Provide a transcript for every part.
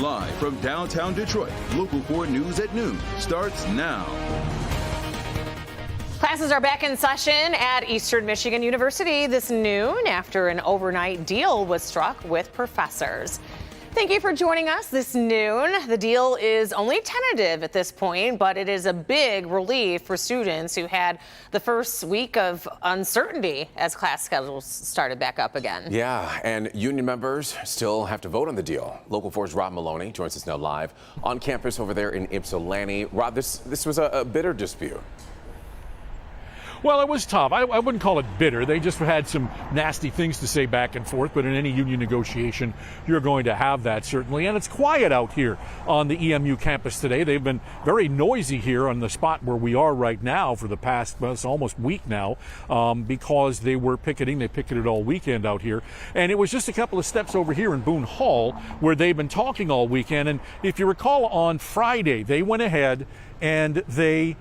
Live from downtown Detroit, Local 4 News at noon starts now. Classes are back in session at Eastern Michigan University this noon after an overnight deal was struck with professors. Thank you for joining us this noon. The deal is only tentative at this point, but it is a big relief for students who had the first week of uncertainty as class schedules started back up again. Yeah, and union members still have to vote on the deal. Local 4's Rob Maloney joins us now live on campus over there in Ypsilanti. Rob, this was a bitter dispute. Well, it was tough. I wouldn't call it bitter. They just had some nasty things to say back and forth. But in any union negotiation, you're going to have that, certainly. And it's quiet out here on the EMU campus today. They've been very noisy here on the spot where we are right now for the past, well, it's almost week now, because they were picketing. They picketed all weekend out here. And it was just a couple of steps over here in Boone Hall where they've been talking all weekend. And if you recall, on Friday, they went ahead and they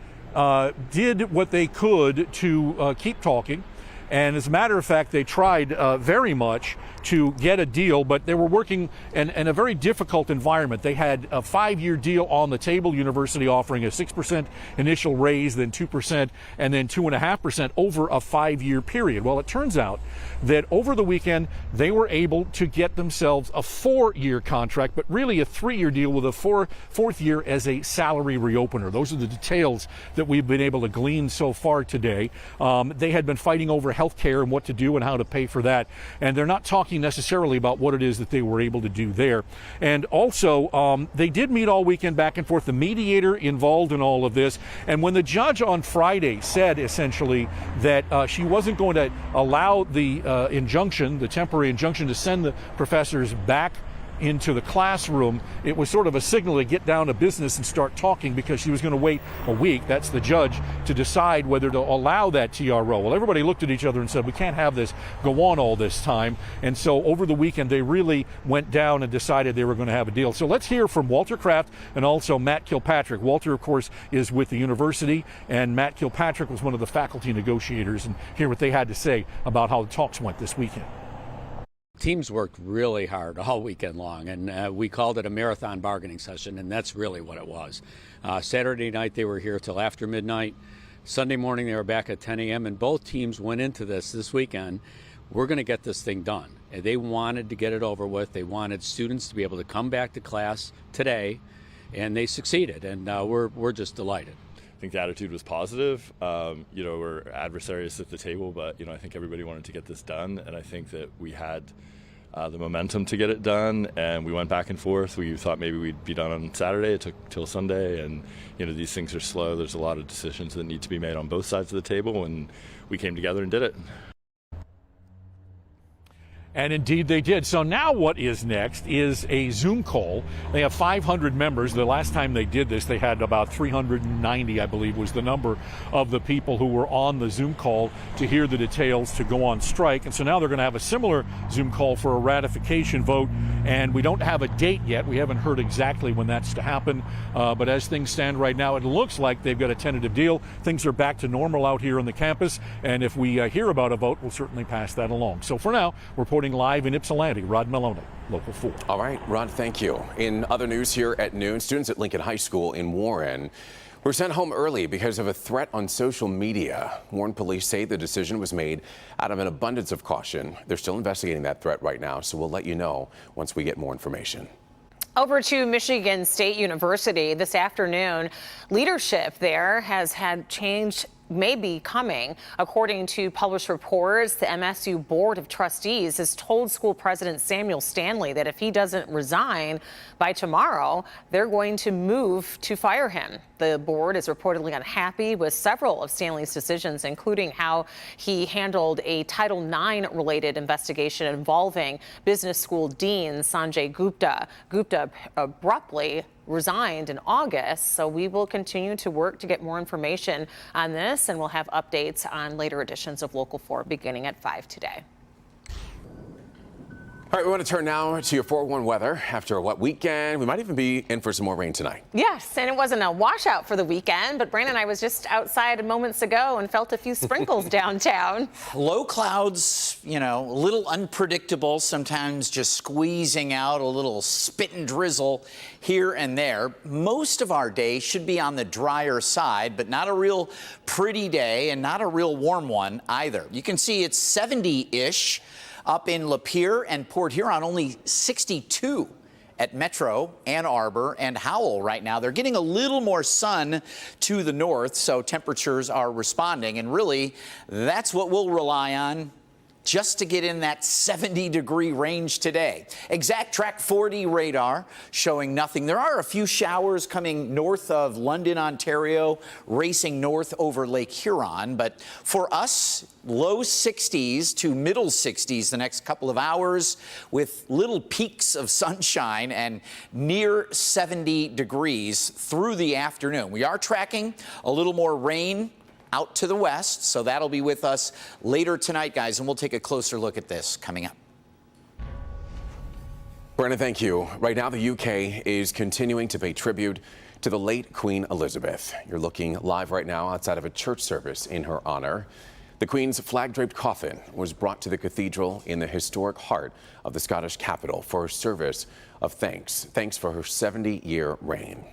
did what they could to keep talking. And as a matter of fact, they tried very much to get a deal, but they were working in a very difficult environment. They had a 5-year deal on the table, university offering a 6% initial raise, then 2%, and then 2.5% over a 5-year period. Well, it turns out that over the weekend, they were able to get themselves a 4-year contract, but really a 3-year deal with a fourth year as a salary reopener. Those are the details that we've been able to glean so far today. They had been fighting over health care and what to do and how to pay for that. And they're not talking necessarily about what it is that they were able to do there. And also, they did meet all weekend back and forth, the mediator involved in all of this. And when the judge on Friday said essentially that she wasn't going to allow the injunction, the temporary injunction, to send the professors back into the classroom, it was sort of a signal to get down to business and start talking, because she was going to wait a week, that's the judge, to decide whether to allow that TRO. Well, everybody looked at each other and said, we can't have this go on all this time. And so over the weekend, they really went down and decided they were going to have a deal. So let's hear from Walter Kraft and also Matt Kilpatrick. Walter, of course, is with the university, and Matt Kilpatrick was one of the faculty negotiators, and hear what they had to say about how the talks went this weekend. Teams worked really hard all weekend long, and we called it a marathon bargaining session, and that's really what it was. Saturday night they were here till after midnight. Sunday morning they were back at 10 a.m., and both teams went into this weekend, we're going to get this thing done. And they wanted to get it over with. They wanted students to be able to come back to class today, and they succeeded, and we're just delighted. I think the attitude was positive. We're adversaries at the table, but I think everybody wanted to get this done, and I think that we had the momentum to get it done, and we went back and forth. We thought maybe we'd be done on Saturday. It took till Sunday, and these things are slow. There's a lot of decisions that need to be made on both sides of the table, and we came together and did it. And indeed they did. So now what is next is a Zoom call. They have 500 members. The last time they did this, they had about 390, I believe, was the number of the people who were on the Zoom call to hear the details to go on strike. And so now they're going to have a similar Zoom call for a ratification vote. And we don't have a date yet. We haven't heard exactly when that's to happen. But as things stand right now, it looks like they've got a tentative deal. Things are back to normal out here on the campus. And if we hear about a vote, we'll certainly pass that along. So for now, reporting live in Ypsilanti, Rod Maloney, Local 4. All right, Rod, thank you. In other news here at noon, students at Lincoln High School in Warren were sent home early because of a threat on social media. Warren police say the decision was made out of an abundance of caution. They're still investigating that threat right now, so we'll let you know once we get more information. Over to Michigan State University this afternoon. Leadership there has had changed, may be coming. According to published reports, the MSU Board of Trustees has told school president Samuel Stanley that if he doesn't resign by tomorrow, they're going to move to fire him. The board is reportedly unhappy with several of Stanley's decisions, including how he handled a Title IX related investigation involving business school dean Sanjay Gupta. Gupta abruptly resigned in August, so we will continue to work to get more information on this, and we'll have updates on later editions of Local 4 beginning at 5 today. All right, we want to turn now to your 4-1 weather. After a wet weekend, we might even be in for some more rain tonight. Yes, and it wasn't a washout for the weekend, but Brandon and I was just outside moments ago and felt a few sprinkles downtown. Low clouds, you know, a little unpredictable, sometimes just squeezing out a little spit and drizzle here and there. Most of our day should be on the drier side, but not a real pretty day and not a real warm one either. You can see it's 70-ish. Up in Lapeer and Port Huron, only 62 at Metro, Ann Arbor, and Howell right now. They're getting a little more sun to the north, so temperatures are responding. And really, that's what we'll rely on just to get in that 70-degree range today. Exact track 40 radar showing nothing. There are a few showers coming north of London, Ontario, racing north over Lake Huron. But for us, low 60s to middle 60s the next couple of hours with little peaks of sunshine and near 70 degrees through the afternoon. We are tracking a little more rain out to the west, so that'll be with us later tonight, guys, and we'll take a closer look at this coming up. Brandon, thank you. Right now, the UK is continuing to pay tribute to the late Queen Elizabeth. You're looking live right now outside of a church service in her honor. The Queen's flag-draped coffin was brought to the cathedral in the historic heart of the Scottish capital for a service of thanks for her 70-year reign.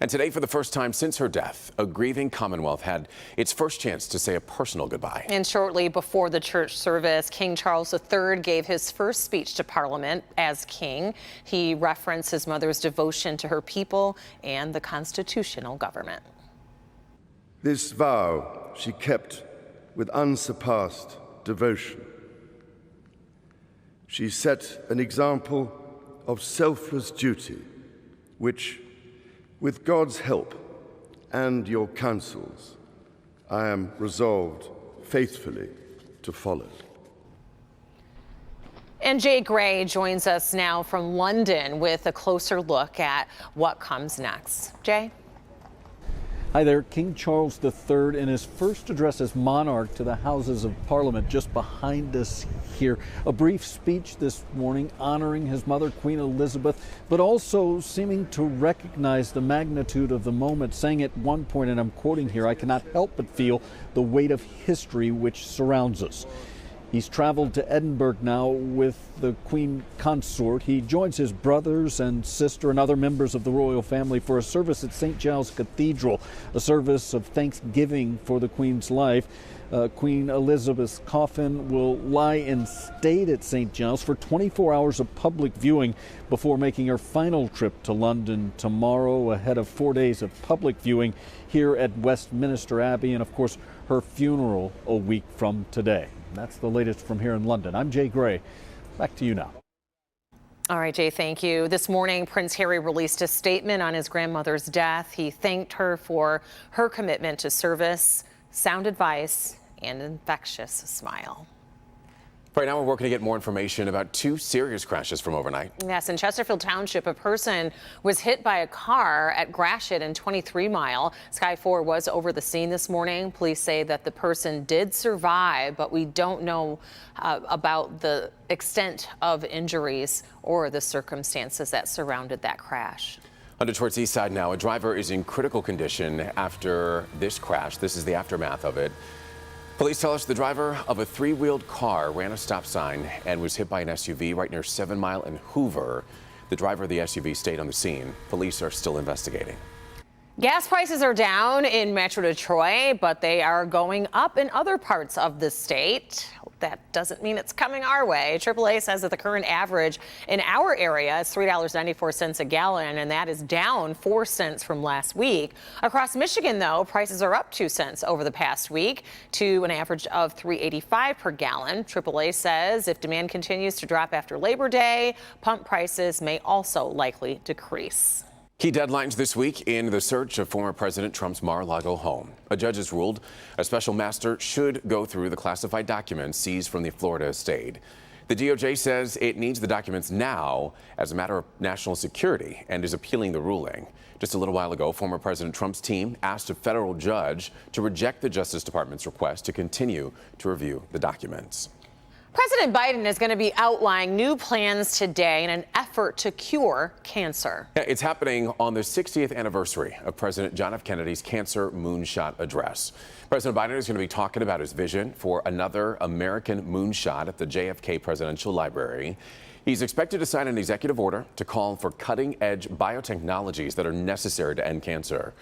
And today, for the first time since her death, a grieving Commonwealth had its first chance to say a personal goodbye. And shortly before the church service, King Charles III gave his first speech to Parliament as king. He referenced his mother's devotion to her people and the constitutional government. This vow she kept with unsurpassed devotion. She set an example of selfless duty, which, with God's help and your counsels, I am resolved faithfully to follow. And Jay Gray joins us now from London with a closer look at what comes next. Jay? Hi there. King Charles III in his first address as monarch to the Houses of Parliament just behind us here. A brief speech this morning honoring his mother, Queen Elizabeth, but also seeming to recognize the magnitude of the moment, saying at one point, and I'm quoting here, "I cannot help but feel the weight of history which surrounds us." He's traveled to Edinburgh now with the Queen Consort. He joins his brothers and sister and other members of the royal family for a service at St. Giles Cathedral, a service of thanksgiving for the Queen's life. Queen Elizabeth's coffin will lie in state at St. Giles for 24 hours of public viewing before making her final trip to London tomorrow, ahead of 4 days of public viewing here at Westminster Abbey, and of course her funeral a week from today. That's the latest from here in London. I'm Jay Gray. Back to you now. All right, Jay, thank you. This morning, Prince Harry released a statement on his grandmother's death. He thanked her for her commitment to service, sound advice, and an infectious smile. Right now, we're working to get more information about 2 serious crashes from overnight. Yes, in Chesterfield Township, a person was hit by a car at Gratiot and 23 Mile. Sky 4 was over the scene this morning. Police say that the person did survive, but we don't know about the extent of injuries or the circumstances that surrounded that crash. On Detroit's east side now, a driver is in critical condition after this crash. This is the aftermath of it. Police tell us the driver of a 3-wheeled car ran a stop sign and was hit by an SUV right near 7 Mile and Hoover. The driver of the SUV stayed on the scene. Police are still investigating. Gas prices are down in Metro Detroit, but they are going up in other parts of the state. That doesn't mean it's coming our way. AAA says that the current average in our area is $3.94 a gallon, and that is down 4 cents from last week. Across Michigan, though, prices are up 2 cents over the past week to an average of $3.85 per gallon. AAA says if demand continues to drop after Labor Day, pump prices may also likely decrease. Key deadlines this week in the search of former President Trump's Mar-a-Lago home. A judge has ruled a special master should go through the classified documents seized from the Florida estate. The DOJ says it needs the documents now as a matter of national security and is appealing the ruling. Just a little while ago, former President Trump's team asked a federal judge to reject the Justice Department's request to continue to review the documents. President Biden is going to be outlining new plans today in an effort to cure cancer. Yeah, it's happening on the 60th anniversary of President John F. Kennedy's Cancer Moonshot address. President Biden is going to be talking about his vision for another American moonshot at the JFK Presidential Library. He's expected to sign an executive order to call for cutting-edge biotechnologies that are necessary to end cancer.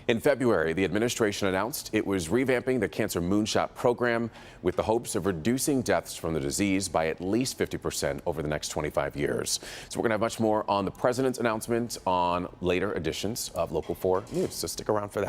In February, the administration announced it was revamping the Cancer Moonshot program with the hopes of reducing deaths from the disease by at least 50% over the next 25 years. So we're going to have much more on the president's announcement on later editions of Local 4 News, so stick around for that.